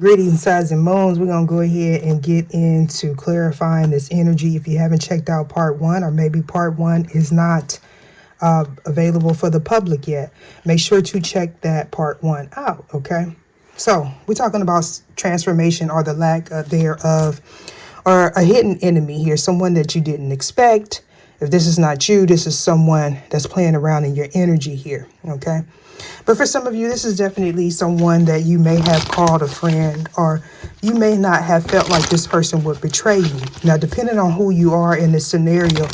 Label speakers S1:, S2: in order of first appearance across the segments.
S1: Greetings, sides and moons. We're going to go ahead and get into clarifying this energy. If you haven't checked out part 1, or maybe part 1 is not available for the public yet, make sure to check that part 1 out, okay? So we're talking about transformation, or the lack thereof, or a hidden enemy here, someone that you didn't expect. If this is not you, this is someone that's playing around in your energy here, okay? But for some of you, this is definitely someone that you may have called a friend, or you may not have felt like this person would betray you. Now, depending on who you are in this scenario,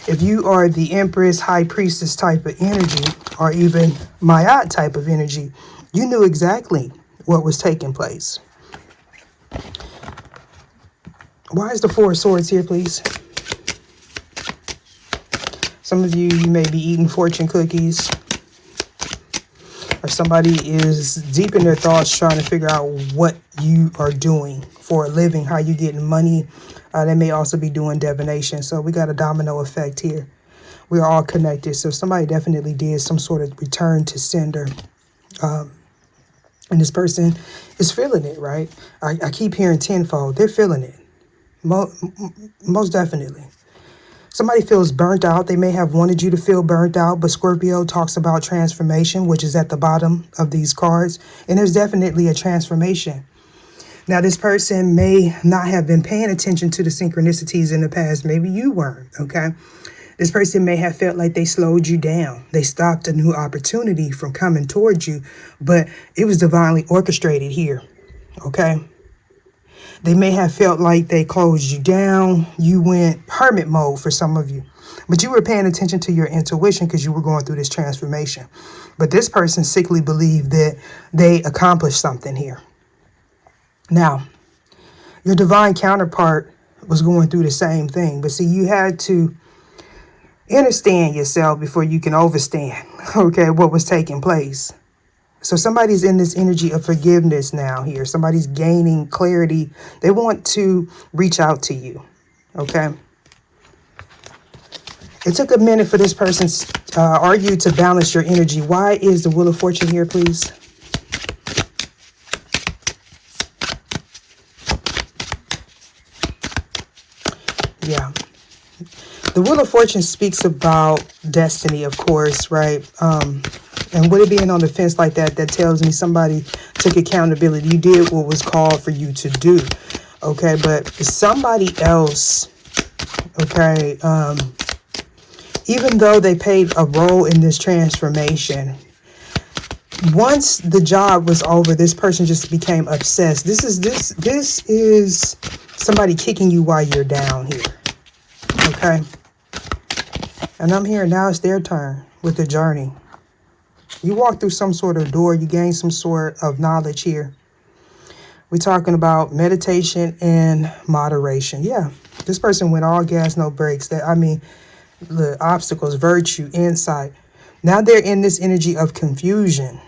S1: if you are the Empress, High Priestess type of energy, or even Mayat type of energy, you knew exactly what was taking place. Why is the Four of Swords here, please? Some of you may be eating fortune cookies, or somebody is deep in their thoughts trying to figure out what you are doing for a living, how you getting money. They may also be doing divination. So we got a domino effect here. We are all connected. So somebody definitely did some sort of return to sender. And this person is feeling it, right? I keep hearing tenfold. They're feeling it. Most definitely. Somebody feels burnt out. They may have wanted you to feel burnt out, but Scorpio talks about transformation, which is at the bottom of these cards. And there's definitely a transformation. Now, this person may not have been paying attention to the synchronicities in the past. Maybe you weren't, okay? This person may have felt like they slowed you down. They stopped a new opportunity from coming towards you, but it was divinely orchestrated here, okay? They may have felt like they closed you down. You went hermit mode for some of you. But you were paying attention to your intuition because you were going through this transformation. But this person sickly believed that they accomplished something here. Now, your divine counterpart was going through the same thing. But see, you had to understand yourself before you can overstand, okay, what was taking place. So somebody's in this energy of forgiveness now here. Somebody's gaining clarity. They want to reach out to you. Okay. It took a minute for this person or you to balance your energy. Why is the Wheel of Fortune here, please? Yeah. The Wheel of Fortune speaks about destiny, of course, right? And with it being on the fence like that, that tells me somebody took accountability. You did what was called for you to do. Okay, but somebody else, okay, even though they played a role in this transformation, once the job was over, this person just became obsessed. This is somebody kicking you while you're down here. Okay. And I'm here now. It's their turn with the journey. You walk through some sort of door. You gain some sort of knowledge here. We're talking about meditation and moderation. Yeah, this person went all gas, no brakes. The obstacles, virtue, insight. Now they're in this energy of confusion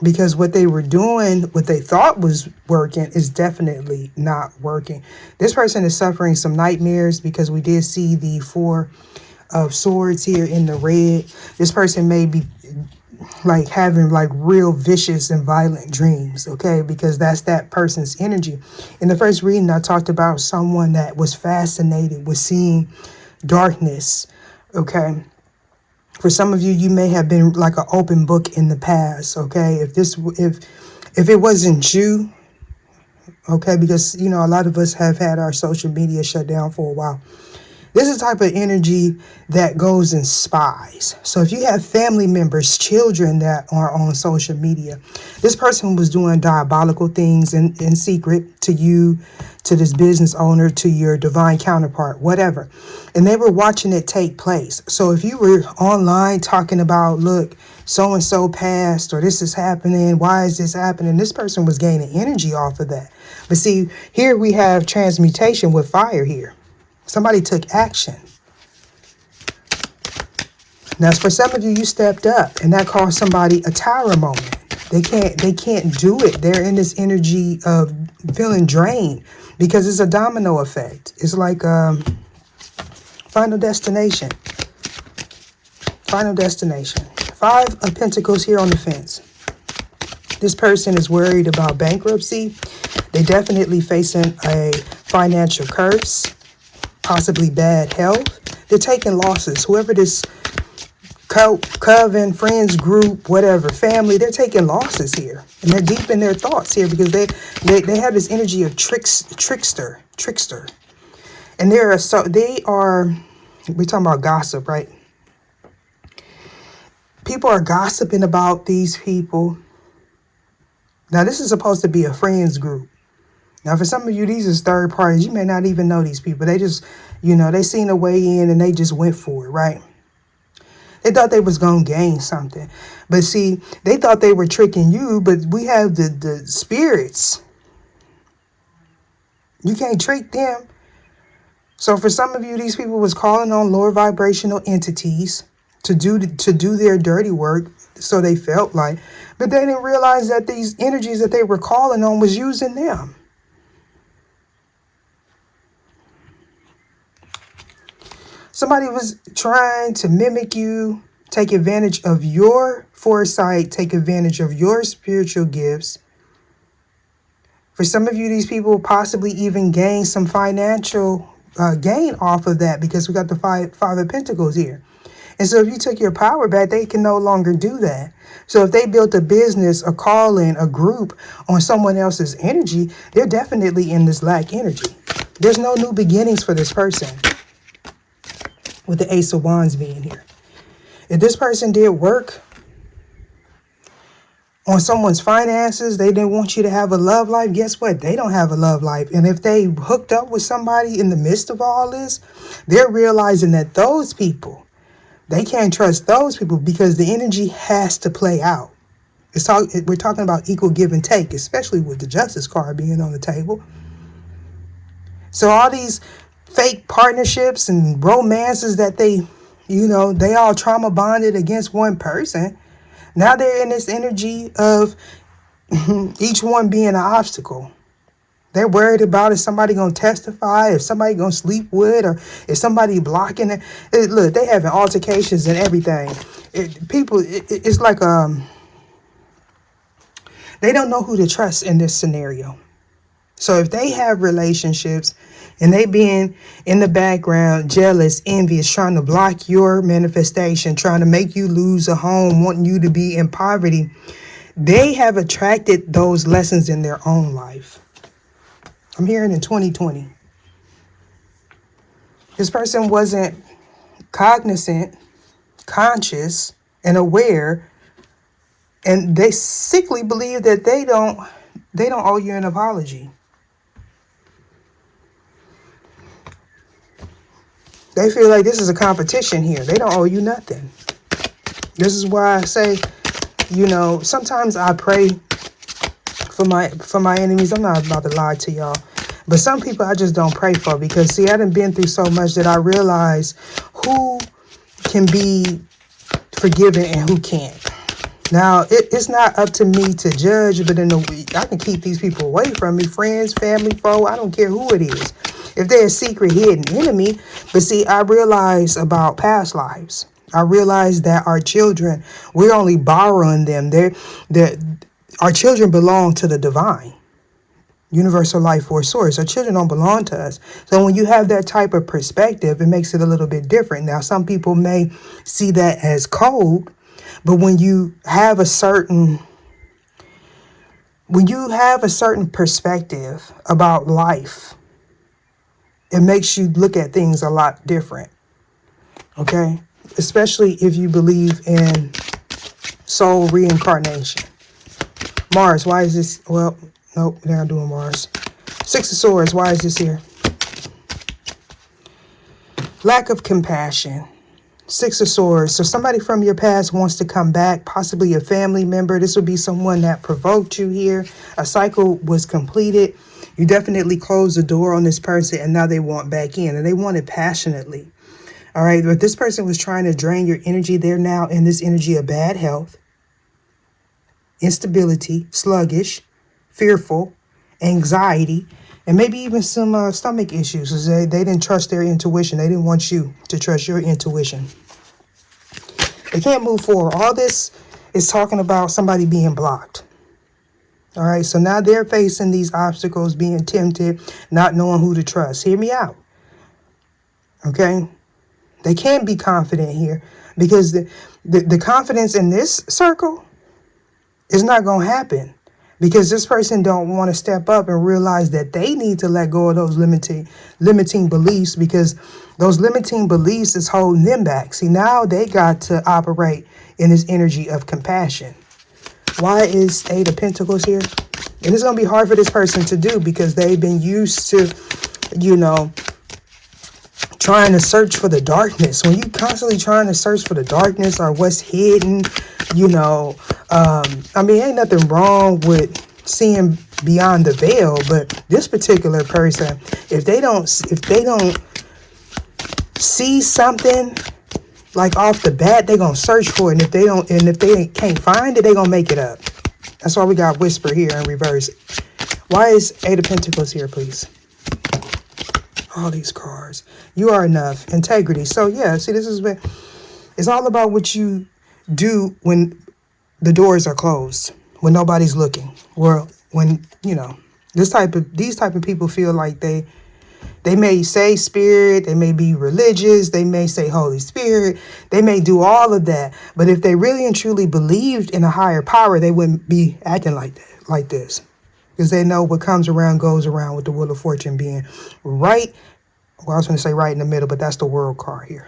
S1: because what they were doing, what they thought was working, is definitely not working. This person is suffering some nightmares because we did see the Four of Swords here in the red. This person may be like having like real vicious and violent dreams, okay, because that's that person's energy. In the first reading, I talked about someone that was fascinated with seeing darkness, okay. For some of you, you may have been like an open book in the past, okay. If it wasn't you, okay, because you know a lot of us have had our social media shut down for a while. This is the type of energy that goes and spies. So if you have family members, children that are on social media, this person was doing diabolical things in secret to you, to this business owner, to your divine counterpart, whatever. And they were watching it take place. So if you were online talking about, look, so-and-so passed, or this is happening, why is this happening? This person was gaining energy off of that. But see, here we have transmutation with fire here. Somebody took action. Now, for some of you, you stepped up, and that caused somebody a tower moment. They can't do it. They're in this energy of feeling drained because it's a domino effect. It's like Final Destination. Final Destination. 5 of Pentacles here on the fence. This person is worried about bankruptcy. They're definitely facing a financial curse, possibly bad health. They're taking losses. Whoever this coven, friends group, whatever, family, they're taking losses here. And they're deep in their thoughts here because they have this energy of trickster. And we're talking about gossip, right? People are gossiping about these people. Now, this is supposed to be a friends group. Now, for some of you, these is third parties. You may not even know these people. They just, they seen a way in and they just went for it, right? They thought they was going to gain something. But see, they thought they were tricking you, but we have the spirits. You can't trick them. So for some of you, these people was calling on lower vibrational entities to do their dirty work, so they felt like. But they didn't realize that these energies that they were calling on was using them. Somebody was trying to mimic you, take advantage of your foresight, take advantage of your spiritual gifts. For some of you, these people possibly even gain some financial gain off of that, because we got the five of Pentacles here. And so if you took your power back, they can no longer do that. So if they built a business, a calling, a group on someone else's energy, they're definitely in this lack energy. There's no new beginnings for this person, with the Ace of Wands being here. If this person did work on someone's finances, they didn't want you to have a love life, guess what? They don't have a love life. And if they hooked up with somebody in the midst of all this, they're realizing that those people, they can't trust those people, because the energy has to play out. We're talking about equal give and take, especially with the Justice card being on the table. So all these fake partnerships and romances that they all trauma bonded against one person. Now they're in this energy of each one being an obstacle. They're worried about if somebody going to testify, if somebody going to sleep with, or if somebody blocking it. Look, they having altercations and everything. It's like they don't know who to trust in this scenario. So if they have relationships and they being in the background, jealous, envious, trying to block your manifestation, trying to make you lose a home, wanting you to be in poverty, they have attracted those lessons in their own life. I'm hearing in 2020. This person wasn't cognizant, conscious, and aware, and they sickly believe that they don't owe you an apology. They feel like this is a competition here. They don't owe you nothing. This is why I say, sometimes I pray for my enemies. I'm not about to lie to y'all. But some people I just don't pray for, because see, I done been through so much that I realize who can be forgiven and who can't. Now, it's not up to me to judge, but I can keep these people away from me. Friends, family, foe, I don't care who it is. If they're a secret hidden enemy. But see, I realize about past lives. I realize that our children, we're only borrowing them. Our children belong to the divine, universal life force source. Our children don't belong to us. So when you have that type of perspective, it makes it a little bit different. Now, some people may see that as cold, but when you have a certain perspective about life, it makes you look at things a lot different. Okay? Especially if you believe in soul reincarnation. Mars, why is this? Well, nope, they're not doing Mars. Six of Swords, why is this here? Lack of compassion. Six of Swords. So somebody from your past wants to come back, possibly a family member. This would be someone that provoked you here. A cycle was completed. You definitely closed the door on this person, and now they want back in, and they want it passionately. All right, but this person was trying to drain your energy. They're now in this energy of bad health, instability, sluggish, fearful, anxiety, and maybe even some stomach issues, because they didn't trust their intuition. They didn't want you to trust your intuition. They can't move forward. All this is talking about somebody being blocked. All right, so now they're facing these obstacles, being tempted, not knowing who to trust. Hear me out. Okay? They can't be confident here because the confidence in this circle is not going to happen because this person don't want to step up and realize that they need to let go of those limiting beliefs, because those limiting beliefs is holding them back. See, now they got to operate in this energy of compassion. Why is Eight of Pentacles here? And it's going to be hard for this person to do because they've been used to, trying to search for the darkness. When you constantly trying to search for the darkness or what's hidden, ain't nothing wrong with seeing beyond the veil, but this particular person, if they don't see something like off the bat, they're gonna search for it. And if they can't find it, they're gonna make it up. That's why we got Whisper here in reverse. Why is Eight of Pentacles here, please? All these cards. You are enough. Integrity. So yeah, see, this is where it's all about what you do when the doors are closed, when nobody's looking. Or when, these type of people feel like they may say spirit, they may be religious, they may say Holy Spirit, they may do all of that. But if they really and truly believed in a higher power, they wouldn't be acting like that, like this. Because they know what comes around goes around, with the Wheel of Fortune being right. Well, I was going to say right in the middle, but that's the World card here.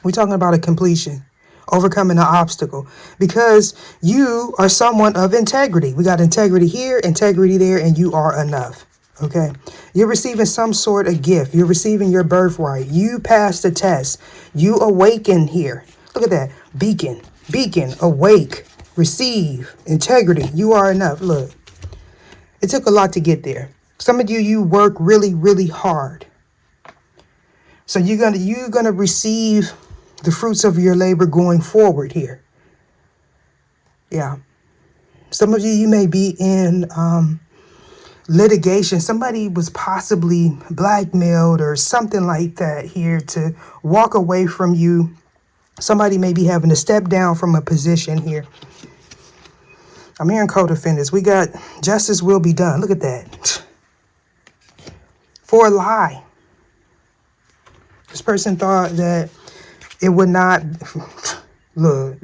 S1: We're talking about a completion, overcoming an obstacle, because you are someone of integrity. We got integrity here, integrity there, and you are enough. Okay, you're receiving some sort of gift. You're receiving your birthright. You passed the test. You awaken here. Look at that. Beacon, awake, receive, integrity. You are enough. Look, it took a lot to get there. Some of you work really, really hard. So you're gonna receive the fruits of your labor going forward here. Yeah. Some of you may be in litigation. Somebody was possibly blackmailed or something like that here to walk away from you. Somebody may be having to step down from a position here. I'm hearing co-defendants. We got justice will be done. Look at that. For a lie. This person thought that it would not. Look.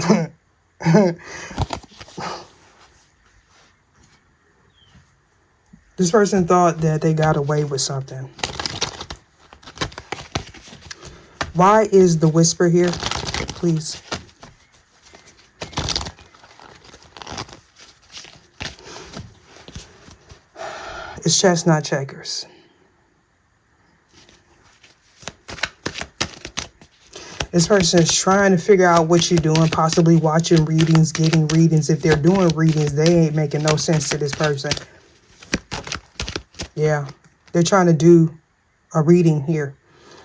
S1: This person thought that they got away with something. Why is the Whisper here, please? It's chestnut checkers. This person is trying to figure out what you're doing, possibly watching readings, getting readings. If they're doing readings, they ain't making no sense to this person. Yeah, they're trying to do a reading here.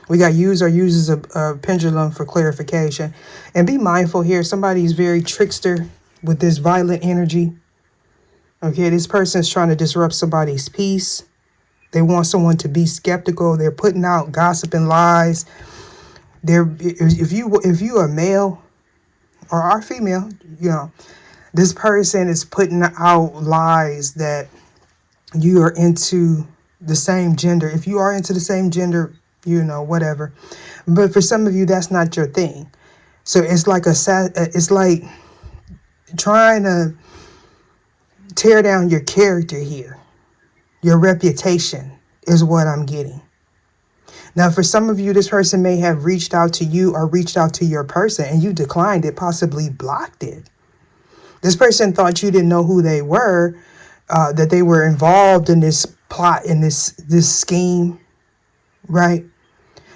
S1: We got use or uses a pendulum for clarification. And be mindful here. Somebody's very trickster with this violent energy. Okay, this person is trying to disrupt somebody's peace. They want someone to be skeptical. They're putting out gossip and lies. If you are male or are female, this person is putting out lies that you are into the same gender. If you are into the same gender, whatever. But for some of you, that's not your thing. So it's like trying to tear down your character here. Your reputation is what I'm getting. Now, for some of you, this person may have reached out to you or reached out to your person and you declined it, possibly blocked it. This person thought you didn't know who they were, that they were involved in this plot, in this scheme, right?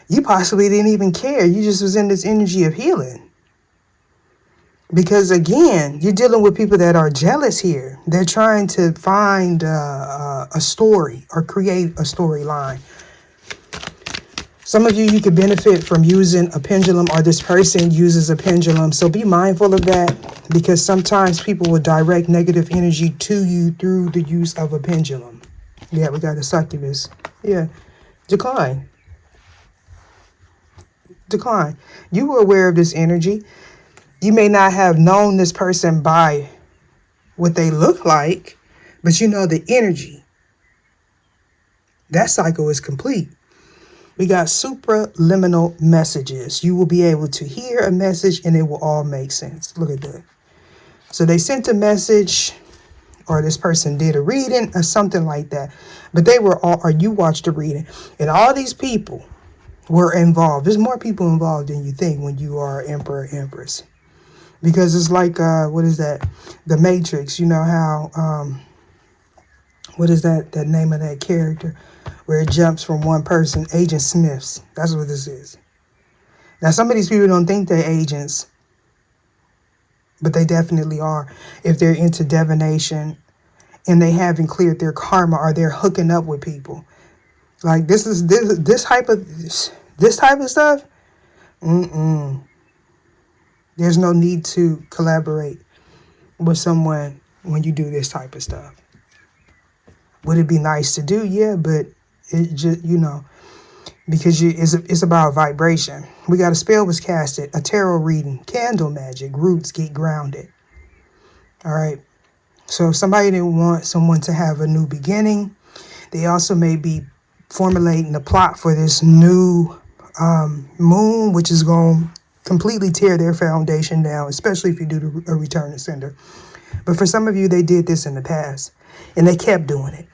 S1: You possibly didn't even care. You just was in this energy of healing. Because again, you're dealing with people that are jealous here. They're trying to find a story or create a storyline. Some of you could benefit from using a pendulum, or this person uses a pendulum. So be mindful of that, because sometimes people will direct negative energy to you through the use of a pendulum. Yeah, we got the succubus. Yeah, decline. You were aware of this energy. You may not have known this person by what they look like, But you know the energy, that cycle is complete. We got supraliminal messages. You will be able to hear a message and it will all make sense. Look at that. So they sent a message, or this person did a reading or something like that. But they were all, or you watched the reading. And all these people were involved. There's more people involved than you think when you are emperor, empress. Because it's like, what is that? The Matrix. You know how, what is that name of that character? Where it jumps from one person, Agent Smiths. That's what this is. Now, some of these people don't think they're agents, but they definitely are if they're into divination and they haven't cleared their karma, or they're hooking up with people. Like this type of stuff. There's no need to collaborate with someone when you do this type of stuff. Would it be nice to do? Yeah, but it just, because it's about vibration. We got a spell was casted, a tarot reading, candle magic, roots get grounded. All right. So if somebody didn't want someone to have a new beginning, they also may be formulating the plot for this new moon, which is going to completely tear their foundation down, especially if you do a return to sender. But for some of you, they did this in the past and they kept doing it.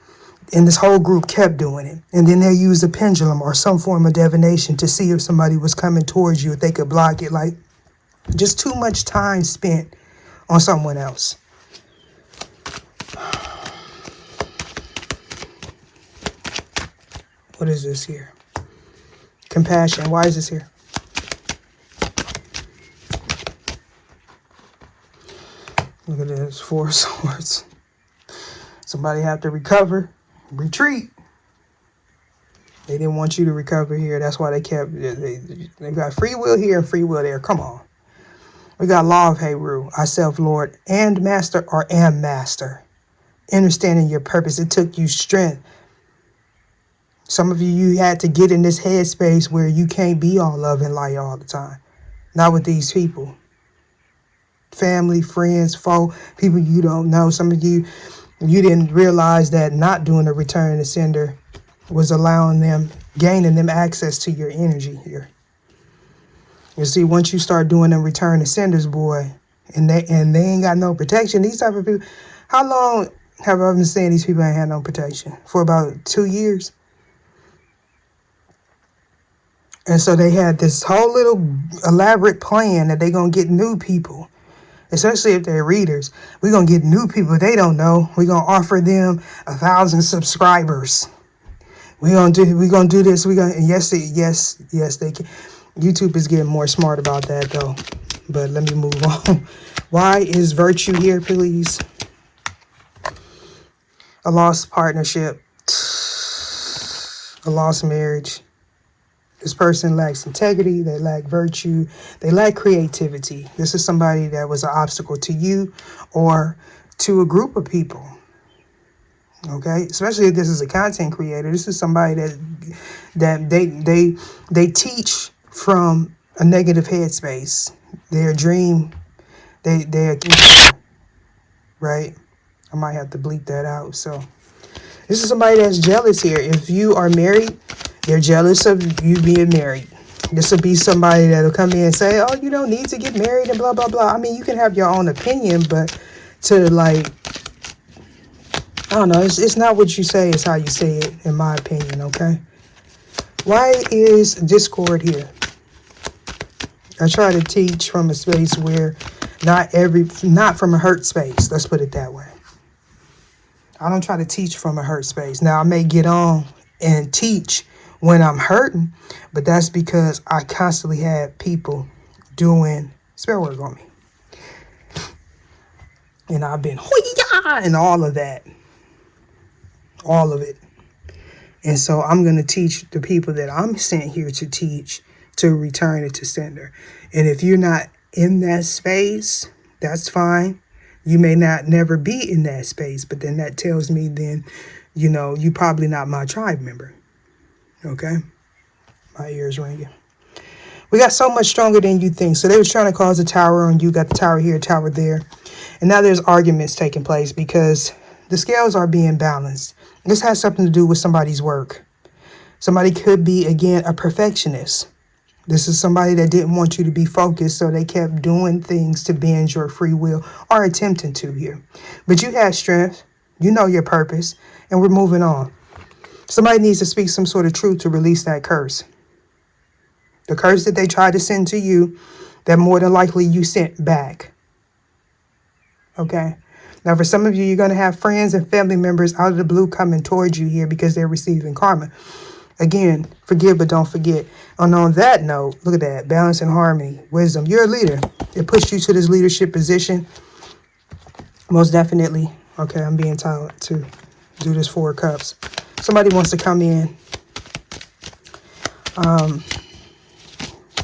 S1: And this whole group kept doing it. And then they used a pendulum or some form of divination to see if somebody was coming towards you, if they could block it. Like, just too much time spent on someone else. What is this here? Compassion. Why is this here? Look at this. 4 swords. Somebody have to recover. Retreat. They didn't want you to recover here. That's why they kept, they got free will here and free will there. Come on. We got law of Heru, I self-lord and master, or am master. Understanding your purpose. It took you strength. Some of you had to get in this headspace where you can't be all love and light all the time. Not with these people. Family, friends, foe, people you don't know. Some of you didn't realize that not doing a return to sender was allowing them, gaining them access to your energy here. You see, once you start doing them return to senders, boy, and they ain't got no protection, these type of people, how long have I been saying these people ain't had no protection? For about 2 years. And so they had this whole little elaborate plan that they going to get new people. Especially if they're readers. We're going to get new people they don't know. We're going to offer them 1,000 subscribers. We're going to do this. Yes, they can. YouTube is getting more smart about that, though. But let me move on. Why is virtue here, please? A lost partnership. A lost marriage. This person lacks integrity, they lack virtue, they lack creativity. This is somebody that was an obstacle to you or to a group of people. Okay, especially if this is a content creator. This is somebody that they teach from a negative headspace. Their dream, they're right. I might have to bleep that out. So this is somebody that's jealous here. If you are married, they're jealous of you being married. This will be somebody that'll come in and say, oh, you don't need to get married and blah, blah, blah. I mean, you can have your own opinion, but to like, I don't know. It's not what you say, it's how you say it, in my opinion, okay? Why is discord here? I try to teach from a space where not from a hurt space. Let's put it that way. I don't try to teach from a hurt space. Now, I may get on and teach when I'm hurting, but that's because I constantly had people doing spell work on me. And I've been and all of that. All of it. And so I'm going to teach the people that I'm sent here to teach to return it to sender. And if you're not in that space, that's fine. You may not never be in that space, but then that tells me then, you probably not my tribe member. Okay? My ears ringing. We got so much stronger than you think. So they was trying to cause a tower on you. Got the tower here, tower there. And now there's arguments taking place because The scales are being balanced. This has something to do with somebody's work. Somebody could be, again, a perfectionist. This is somebody that didn't want you to be focused, so they kept doing things to bend your free will, or attempting to here. But you had strength. You know your purpose, and we're moving on. Somebody needs to speak some sort of truth to release that curse. The curse that they tried to send to you, that more than likely you sent back. Okay? Now, for some of you, you're going to have friends and family members out of the blue coming towards you here because they're receiving karma. Again, forgive but don't forget. And on that note, look at that. Balance and harmony. Wisdom. You're a leader. It pushed you to this leadership position. Most definitely. Okay, I'm being told to do this 4 of Cups. Somebody wants to come in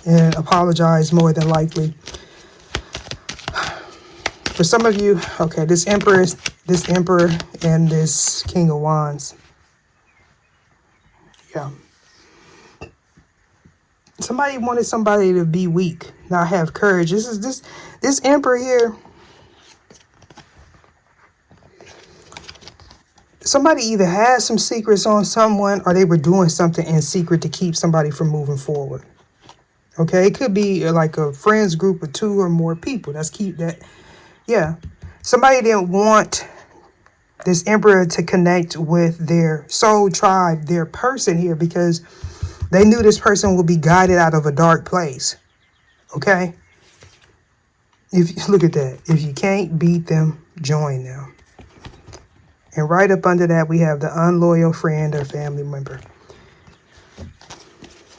S1: and apologize more than likely. For some of you, okay, this Emperor and this King of Wands. Yeah. Somebody wanted somebody to be weak, not have courage. This Emperor here. Somebody either had some secrets on someone, or they were doing something in secret to keep somebody from moving forward. Okay, it could be like a friends group of 2 or more people. Let's keep that. Yeah. Somebody didn't want this Emperor to connect with their soul tribe, their person here, because they knew this person would be guided out of a dark place. Okay? If you look at that. If you can't beat them, join them. And right up under that, we have the unloyal friend or family member.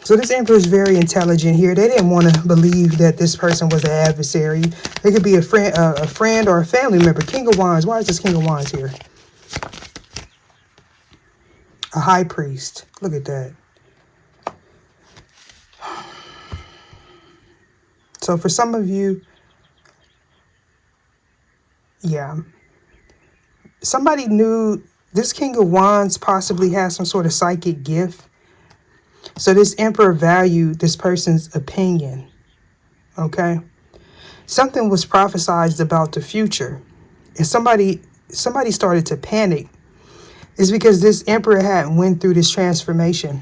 S1: So this Emperor is very intelligent here. They didn't want to believe that this person was an adversary. They could be a friend or a family member. King of Wands. Why is this King of Wands here? A high priest. Look at that. So for some of you, yeah. Somebody knew this King of Wands possibly has some sort of psychic gift. So this Emperor valued this person's opinion. Okay. Something was prophesized about the future. And somebody started to panic. It's because this Emperor had went through this transformation.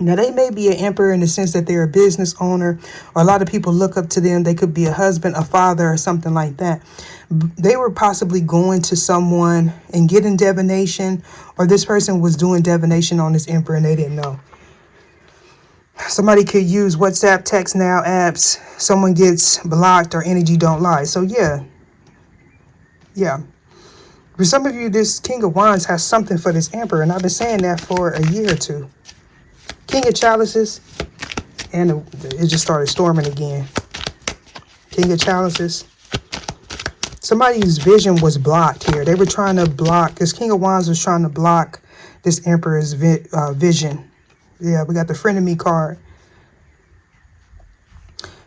S1: Now, they may be an emperor in the sense that they're a business owner, or a lot of people look up to them. They could be a husband, a father, or something like that. They were possibly going to someone and getting divination, or this person was doing divination on this emperor and they didn't know. Somebody could use WhatsApp, text now apps. Someone gets blocked or energy don't lie. So yeah. For some of you, this King of Wands has something for this emperor, and I've been saying that for a year or two. King of Chalices, and it just started storming again. King of Chalices. Somebody's vision was blocked here. They were trying to block, this King of Wands was trying to block this Emperor's vision. Yeah, we got the friend of me card.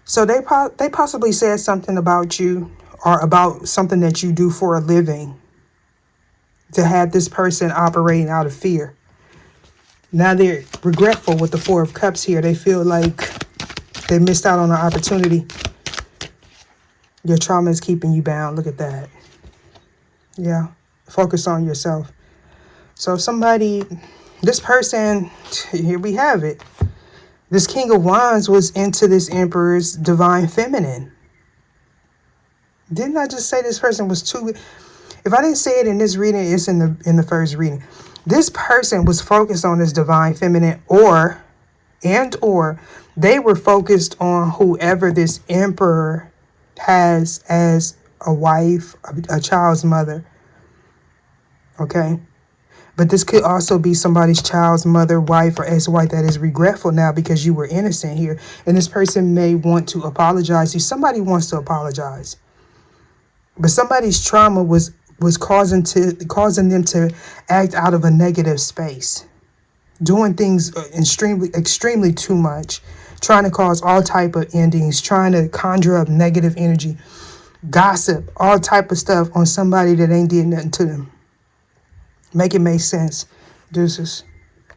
S1: So they possibly said something about you, or about something that you do for a living, to have this person operating out of fear. Now they're regretful with the 4 of Cups here. They feel like they missed out on an opportunity. Your trauma is keeping you bound. Look at that. Yeah. Focus on yourself. So somebody, this person, here we have it. This King of Wands was into this Emperor's divine feminine. Didn't I just say this person was too... If I didn't say it in this reading, it's in the first reading. This person was focused on this divine feminine, or they were focused on whoever this Emperor has as a wife, a child's mother. Okay? But this could also be somebody's child's mother, wife, or ex-wife that is regretful now because you were innocent here. And this person may want to apologize to you. Somebody wants to apologize. But somebody's trauma was causing them to act out of a negative space, doing things extremely too much, trying to cause all type of endings, trying to conjure up negative energy, gossip, all type of stuff on somebody that ain't did nothing to them. Make it make sense. Deuces.